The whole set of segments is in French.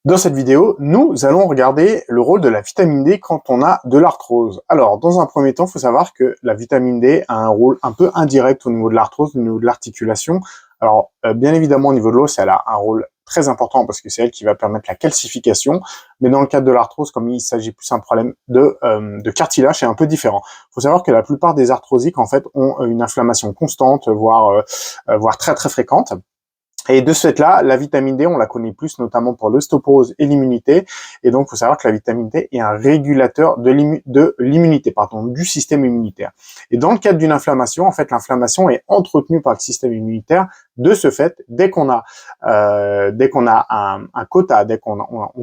Dans cette vidéo, nous allons regarder le rôle de la vitamine D quand on a de l'arthrose. Alors, dans un premier temps, il faut savoir que la vitamine D a un rôle un peu indirect au niveau de l'arthrose, au niveau de l'articulation. Alors, bien évidemment, au niveau de l'os, elle a un rôle très important parce que c'est elle qui va permettre la calcification. Mais dans le cadre de l'arthrose, comme il s'agit plus d'un problème de cartilage, c'est un peu différent. Il faut savoir que la plupart des arthrosiques, en fait, ont une inflammation constante, voire très très fréquente. Et de ce fait-là, la vitamine D, on la connaît plus notamment pour l'ostéoporose et l'immunité. Et donc, il faut savoir que la vitamine D est un régulateur de l'immunité, du système immunitaire. Et dans le cadre d'une inflammation, en fait, l'inflammation est entretenue par le système immunitaire. De ce fait, dès qu'on a un quota, dès qu'on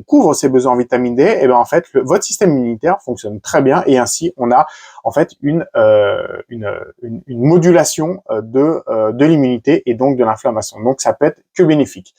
couvre ses besoins en vitamine D, et ben en fait, votre système immunitaire fonctionne très bien et ainsi on a en fait une modulation de l'immunité et donc de l'inflammation. Donc ça peut être que bénéfique.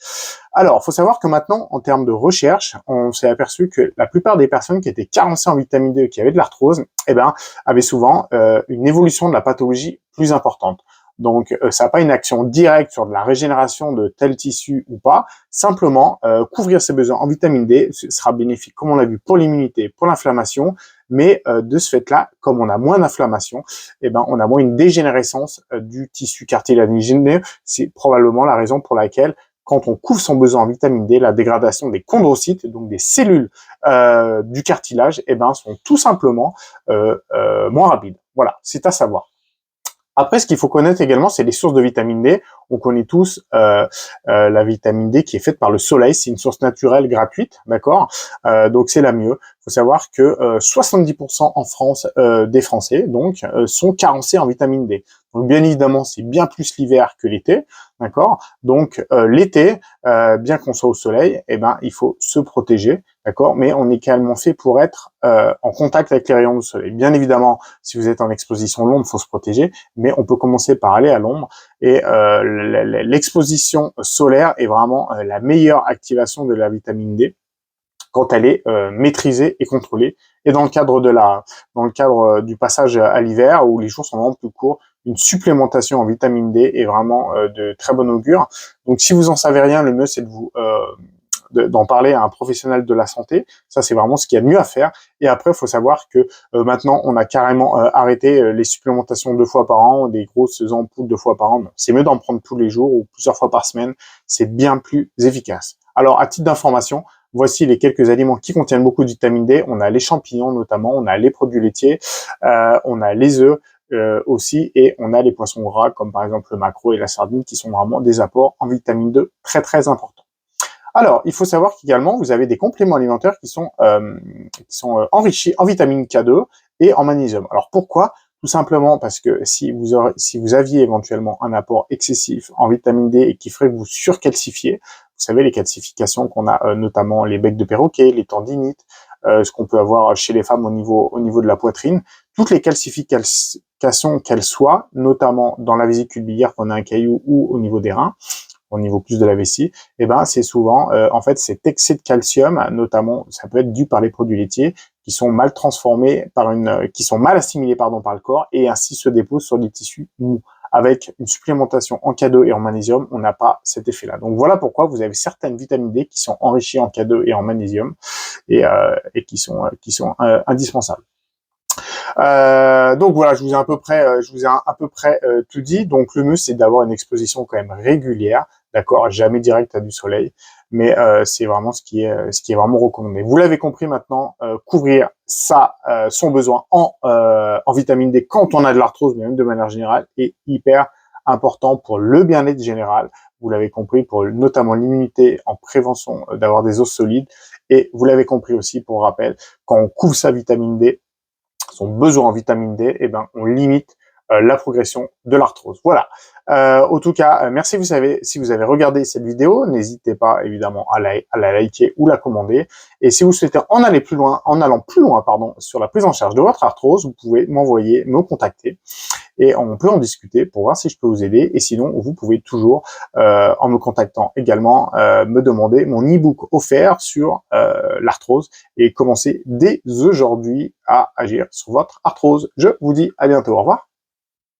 Alors, il faut savoir que maintenant, en termes de recherche, on s'est aperçu que la plupart des personnes qui étaient carencées en vitamine D, qui avaient de l'arthrose, eh ben, avaient souvent une évolution de la pathologie plus importante. Donc, ça n'a pas une action directe sur de la régénération de tel tissu ou pas. Simplement, couvrir ses besoins en vitamine D sera bénéfique, comme on l'a vu, pour l'immunité, pour l'inflammation. Mais de ce fait-là, comme on a moins d'inflammation, eh ben, on a moins une dégénérescence du tissu cartilagineux. C'est probablement la raison pour laquelle, quand on couvre son besoin en vitamine D, la dégradation des chondrocytes, donc des cellules du cartilage, eh ben, sont tout simplement moins rapides. Voilà, c'est à savoir. Après, ce qu'il faut connaître également, c'est les sources de vitamine D. On connaît tous la vitamine D qui est faite par le soleil. C'est une source naturelle gratuite, d'accord. Donc c'est la mieux. Il faut savoir que 70% en France des Français donc sont carencés en vitamine D. Donc bien évidemment, c'est bien plus l'hiver que l'été, d'accord. Donc l'été, bien qu'on soit au soleil, eh ben il faut se protéger, d'accord. Mais on est également fait pour être en contact avec les rayons du soleil. Bien évidemment, si vous êtes en exposition longue, il faut se protéger, mais on peut commencer par aller à l'ombre. Et l'exposition solaire est vraiment la meilleure activation de la vitamine D quand elle est maîtrisée et contrôlée. Et dans le cadre du passage à l'hiver, où les jours sont vraiment plus courts, une supplémentation en vitamine D est vraiment de très bon augure. Donc si vous en savez rien, le mieux c'est de vous d'en parler à un professionnel de la santé. Ça, c'est vraiment ce qu'il y a de mieux à faire. Et après, il faut savoir que maintenant, on a carrément arrêté les supplémentations 2 fois par an, des grosses ampoules 2 fois par an. C'est mieux d'en prendre tous les jours ou plusieurs fois par semaine. C'est bien plus efficace. Alors, à titre d'information, voici les quelques aliments qui contiennent beaucoup de vitamine D. On a les champignons notamment, on a les produits laitiers, on a les œufs, aussi, et on a les poissons gras comme par exemple le maquereau et la sardine qui sont vraiment des apports en vitamine D très très importants. Alors, il faut savoir qu'également, vous avez des compléments alimentaires qui sont enrichis en vitamine K2 et en magnésium. Alors, pourquoi? Tout simplement parce que si vous aviez éventuellement un apport excessif en vitamine D et qui ferait que vous surcalcifiez, vous savez, les calcifications qu'on a, notamment les becs de perroquet, les tendinites, ce qu'on peut avoir chez les femmes au niveau de la poitrine, toutes les calcifications qu'elles soient, notamment dans la vésicule biliaire qu'on a un caillou ou au niveau des reins, au niveau plus de la vessie, et ben c'est souvent en fait cet excès de calcium, notamment ça peut être dû par les produits laitiers qui sont mal transformés qui sont mal assimilés par le corps et ainsi se déposent sur des tissus mous. Avec une supplémentation en K2 et en magnésium, on n'a pas cet effet-là. Donc voilà pourquoi vous avez certaines vitamines D qui sont enrichies en K2 et en magnésium et qui sont indispensables. Donc voilà, je vous ai à peu près tout dit. Donc le mieux c'est d'avoir une exposition quand même régulière, d'accord, jamais direct à du soleil, mais c'est vraiment ce qui est vraiment recommandé. Vous l'avez compris maintenant, couvrir son besoin en vitamine D quand on a de l'arthrose, mais même de manière générale, est hyper important pour le bien-être général. Vous l'avez compris, pour notamment l'immunité en prévention d'avoir des os solides. Et vous l'avez compris aussi, pour rappel, quand on couvre sa vitamine D, son besoin en vitamine D, eh ben, on limite la progression de l'arthrose. Voilà. En tout cas, merci si vous avez regardé cette vidéo, n'hésitez pas évidemment à la liker ou la commander. Et si vous souhaitez en allant plus loin, pardon, sur la prise en charge de votre arthrose, vous pouvez me contacter et on peut en discuter pour voir si je peux vous aider. Et sinon, vous pouvez toujours, en me contactant également, me demander mon e-book offert sur l'arthrose et commencer dès aujourd'hui à agir sur votre arthrose. Je vous dis à bientôt. Au revoir.